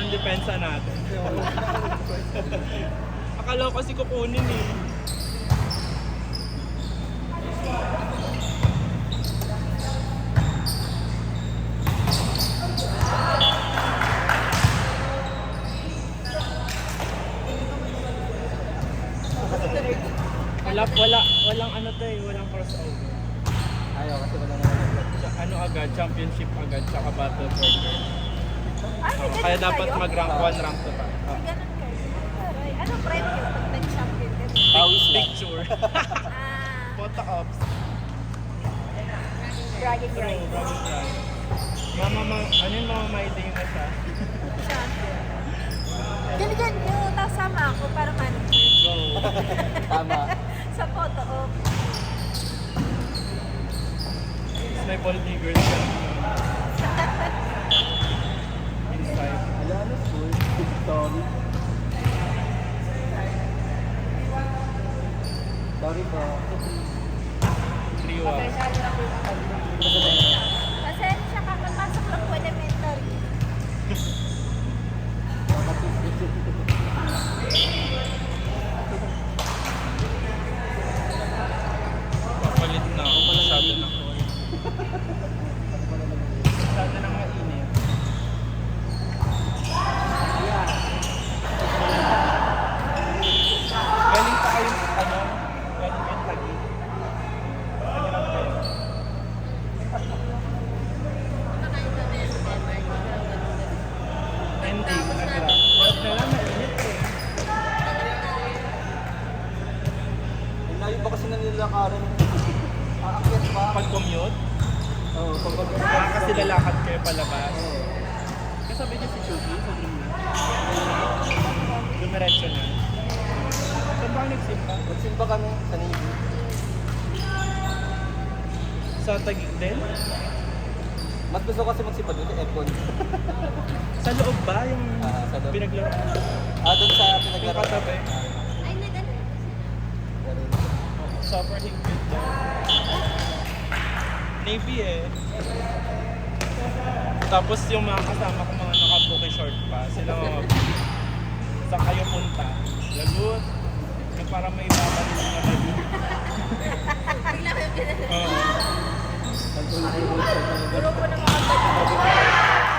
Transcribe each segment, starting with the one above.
ng depensa natin. Akala ko kasi kukunin eh. Walang ano to eh, walang crossover. Ayaw kasi wala naman. Ano agad, championship agad, tsaka battle for girl. Ay, may ganun Kaya dapat kayo? mag-rank 1, rank 2 pa. May ganun kayo. Aray, anong premyo pag nag-champion ka? Pawis lang. Picture. Ah, Photo ops. bragging True, rights. bragging rights. Ano yung mga maiding na siya? Champion. Ganyan yun, tapos sama ako para manager. Go. Tama. Sa photo op. Tapos may ball figures siya. Inside. Wala na school. Sorry. Sorry po. 3-1. Pasensya ka, papasok lang po elementary. Papalit na ako. Masyado na ako. Masyado na mainit. Galing pa kayo, ano? Galing yung tagi. Nagirap kayo. Hindi, nagirap. Huwag na lang, mainit eh. Ang layo pa kasi na nilakaran. Aakyat pa. Pag-commute, Oo, pag kasi lalakad kayo palabas. Oo. Kasabi niyo si Chugi sa gym niya. Dumiretso na. Saan ba ang nagsimba? Magsimba kami sa Navy. Sa Taguig din? Mas gusto ko kasi magsimba doon sa Epon. Sa loob ba yung Sa loob. pinaglaro? Doon sa Yung pinaglaro. katabi? Ay, nagano. Super higpit daw. Navy eh. Tapos yung mga kasama ko mga nakabuki short pa, sila mga saan kayo punta? Lagut. Yung parang may babalik na lagut. Bigla kayo pinala. Oo. Grupo ng mga bata.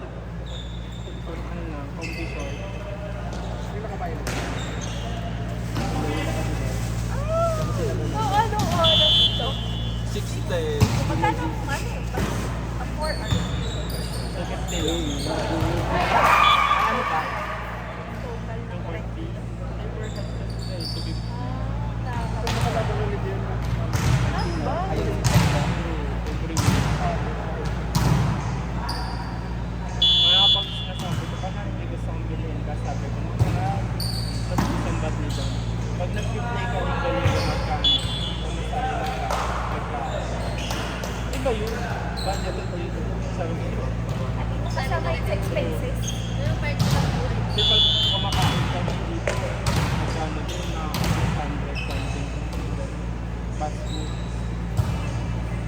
Short ano lang, comfy short. Anong oras ito? 60. Magkano ang ano? Ang 4 hours. 250 lang. Ano ba? Total ng Yung 40. 20. Ay, per head kasi eh, 250. Ano ba? Every week. Kaya pag sinasabi ko, parang hindi gusto kong bilhin ka, sabi ko, marami. Tapos isang bat nito. Pag nag-play ka ng galing ka magkano, kumasali lang ka, magkano. Iba yun. Budget ito yun. Sabi ko, Kasama yung expenses. kasi pag kumakain kami dito, magkano din na 100 something. Fast food.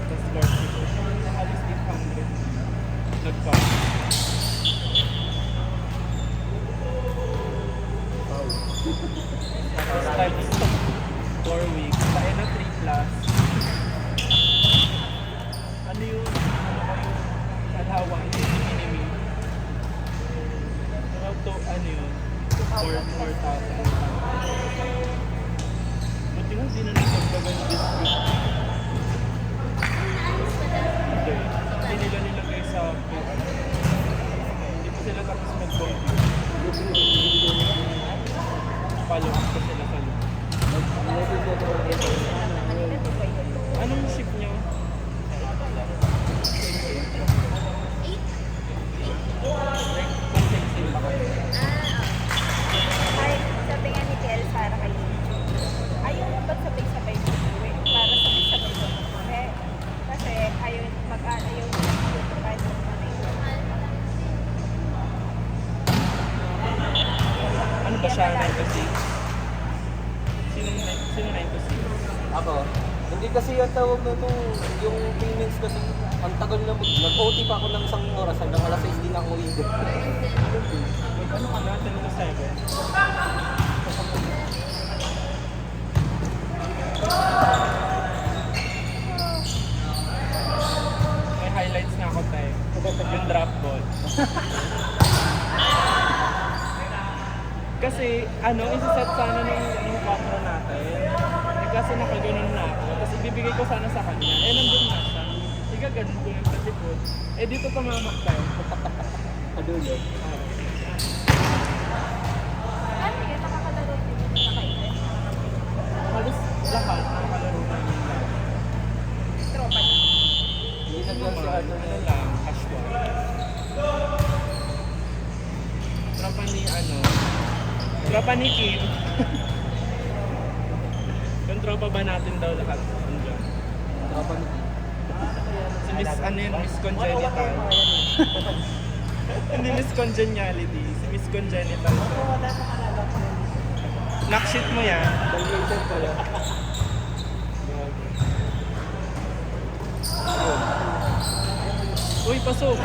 Tapos barbecue. So, halos 800. Nagpa. Tapos times 4 weeks. Tayo na 3 plus. Ano yun? Ano ba yung kalhawa? Hindi yung enemy. Ano yun? 4,000. Buti nga hindi na nagdagdagan ng biscuit. Hindi. Hindi nila nilagay sa hindi pa sila tapos mag-compute. Follow up pa sila sa loob. Anong ship nyo? Consensing ba kayo? Ay, sabi nga ni Kel, para kay ayaw mo ba't sabay-sabay mo uwi? Para sabay-sabay mo uwi. Kasi ayaw mag-ayaw mo kahit mo Ano ba siya? 9 to 6? Sino 9 to 6? Ako. Hindi kasi yung tawag na to, yung payments kasi Ang tagal na nag-OT pa ako ng isang oras hanggang alas 6 din ako uwigo. Ano ka na? 10 to 7? May highlights na ako tayo. Yung drop ball. Kasi ano, isa-set sana nung partner natin. Eh, kasi nakaganon na ako. Tapos ibibigay ko sana sa kanya. Eh, nandun na siya. Sige, ganun ko yung patipod. Eh, dito tumamak tayo. Kadulo. Ano yun? Nakakalaro din yung nakaibig. Halos lahat ang kalaro namin lang. Tropa niya. Hindi nag-lang si Ano Arthur na lang, casual. Tropa ni ano, tropa ni Kim. Yung tropa ba natin daw lahat? Nandiyan. tropa ni Si Miss, ano yun, Miss Congenital. Hindi Miss Congeniality, si Miss Congenital. Knocksheet mo yan. Valuation pala. Uy, pasok!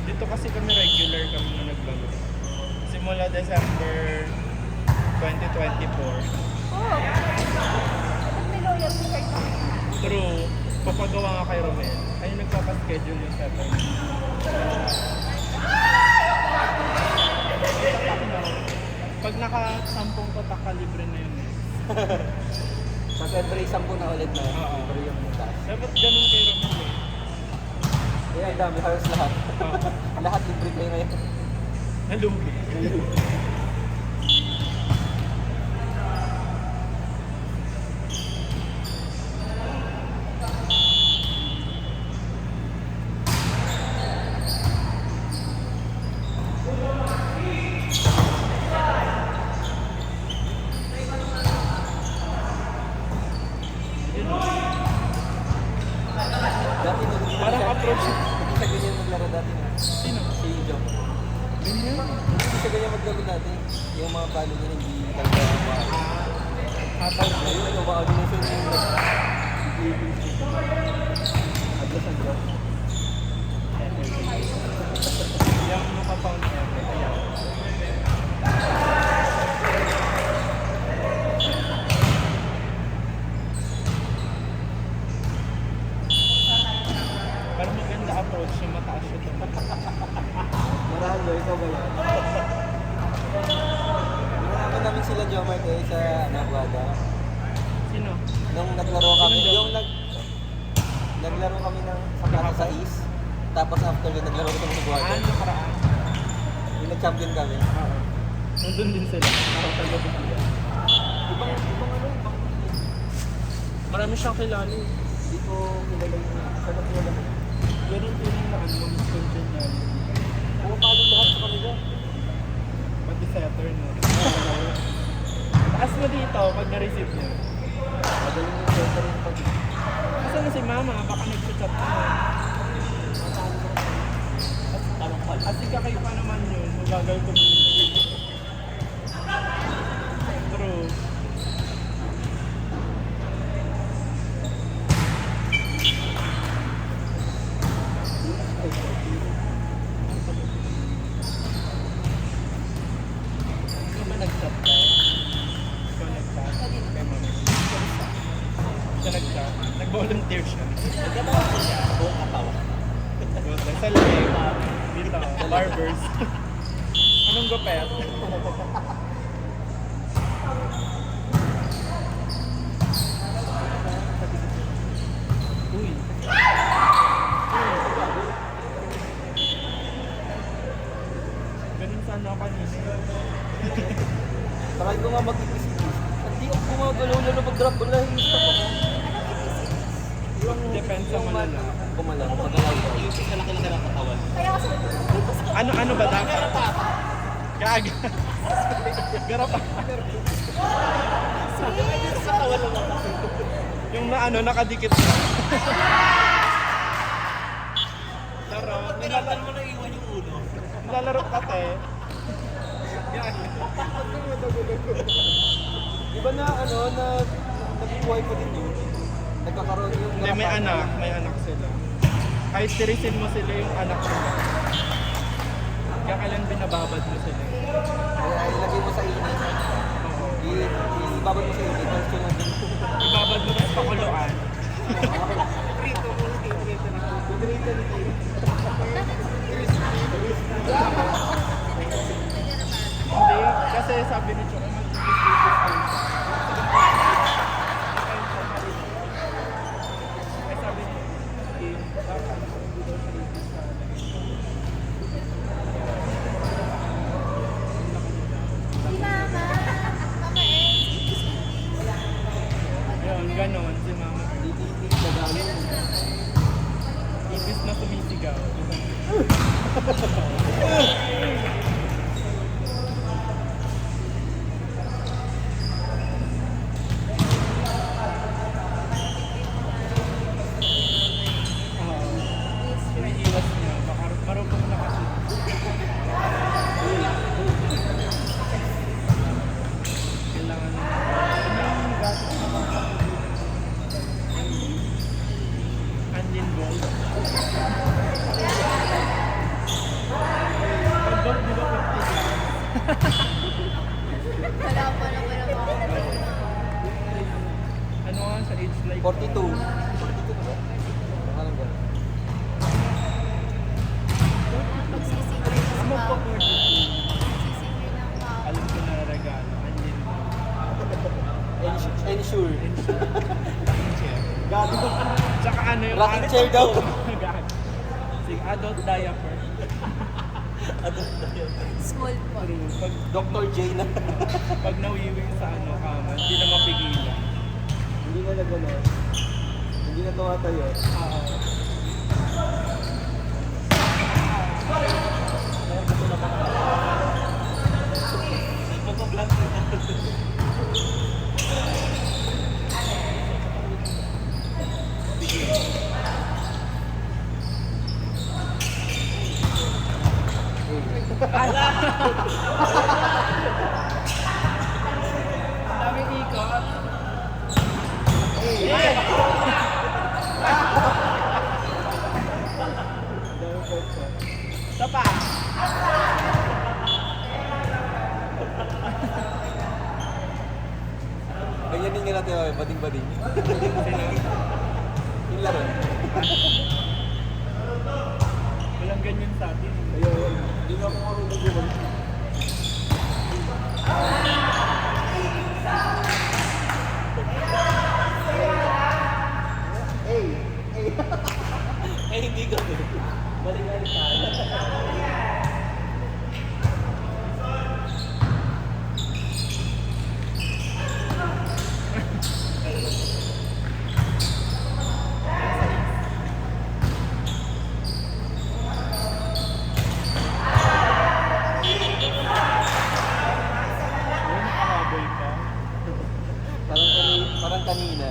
Dito kasi kami regular kami na naglaro. Simula December 2024. Oo. Ba't may loyalty card ka? True, papagawa nga kay Romel. Ay nagpapaschedule yung setter. Pag naka-10 patak ka, libre na yun eh. Pag every 10 na ulit na, Oo. libre yung taas. Dapat ganun kay Romel eh. Kaya ang dami, halos lahat. Oo. Lahat libre kayo ngayon. Nalugi. Yun o. Dati nung Parang approach. Hindi siya ganyan maglaro dati na. Sino? Si Joe. Ganyan. Hindi siya ganyan maglaro dati. Yung mga palo niya hindi talaga umaano. Hataw siya. Ayun, umaano na siya yung Adlas ang drop. Yung nakapound niya. Ayan. Parang maganda approach yung mataas siya doon. Marahalo, ikaw ba yan? Hinanapan namin sila Jomar kayo sa Naguada. Sino? Nung naglaro kami, Sino, Jo? yung naglaro kami ng sa Plaza sa East. Tapos after yun, naglaro kami sa Guardia. Nakaraan. Yung nag-champion kami. Oo. Nandun din sila. Nakatagal din sila. Ibang ano, ibang Marami siyang kilala eh. hindi ko kilala yung sa nagwala. Ganun din yung ano, Miss Congeniality. Pumapalo lahat sa kanila. Pati setter no. Taas mo dito pag na-receive niya. Magaling yung center yung pag Kasi na si mama, baka nag-chat na. Kasi kakay pa naman yun, mabagal communicate. True. Ikaw ba nag-chat ka? Ikaw nag-chat? Kay mama. Siya nag-chat. Nag-volunteer siya. Nagkatawa ko siya, buong katawa. Sa leg. Dito. Barbers. Anong gupet? Uy. Ganun sana ako kanina. Try ko nga mag-ikis-ikis. Hindi ako gumagalaw lalo pag-drop ball lang yung stop ako. Depends sa malala. Kumalang, magalaw ko. Yung isa lang ng katawan. Kaya kasi, Ano ba dapat? Kaga. Garapa. Yung na ano, nakadikit na. Laro. Pinatan mo na iwan yung ulo. Nilalaro ka te. Yan. Di ba na ano, na nabubuhay pa din yun? Nagkakaroon yung Hindi, may anak sila. Kahit tirisin mo sila yung anak nila. Kaya kailan binababad mo sila. Ay, ilagay mo sa init. Ibabad mo sa init. Tapos sunod din. Ibabad mo sa pakuluan. Prito mo na prito na. Prito na. Hindi, kasi sabi ni Chok, ay sabi niya, dapat hindi daw siya ibig sa Ayun, ganon si Mama Earth. Tititik na gawin. Ibis na sumisigaw. Iniiwas niya. Baka marunong na kasi. Kailangan na. Ano yung gato na mga Anlin Gold. Pag gold, di ba 50? Wala pa naman ang mga Ano nga sa age like? 42. 42 na ba? Anong gano'n? pagsisingil na sa Ano po mga 42? pagsisingil ng mga Alam ko na regalo. Anlin Gold. Ensure. Gato. Tsaka ano yung Rocking chair daw. Gato. Sige, adult diaper. small po. True. Dr. J na. Pag nawiwi sa ano kama, hindi na mapigilan. Hindi na nagano. Hindi na tumatayo. Oo. Ang daming ikot. Isa pa. Ganyan din nga natin, bading-bading. Sino? Yung laro. Walang ganyan sa atin. Ayun. Hindi na ako marunong gumano. Hindi ko. Balik-balik tayo. Ayun, nakahabol ka. Parang kanina.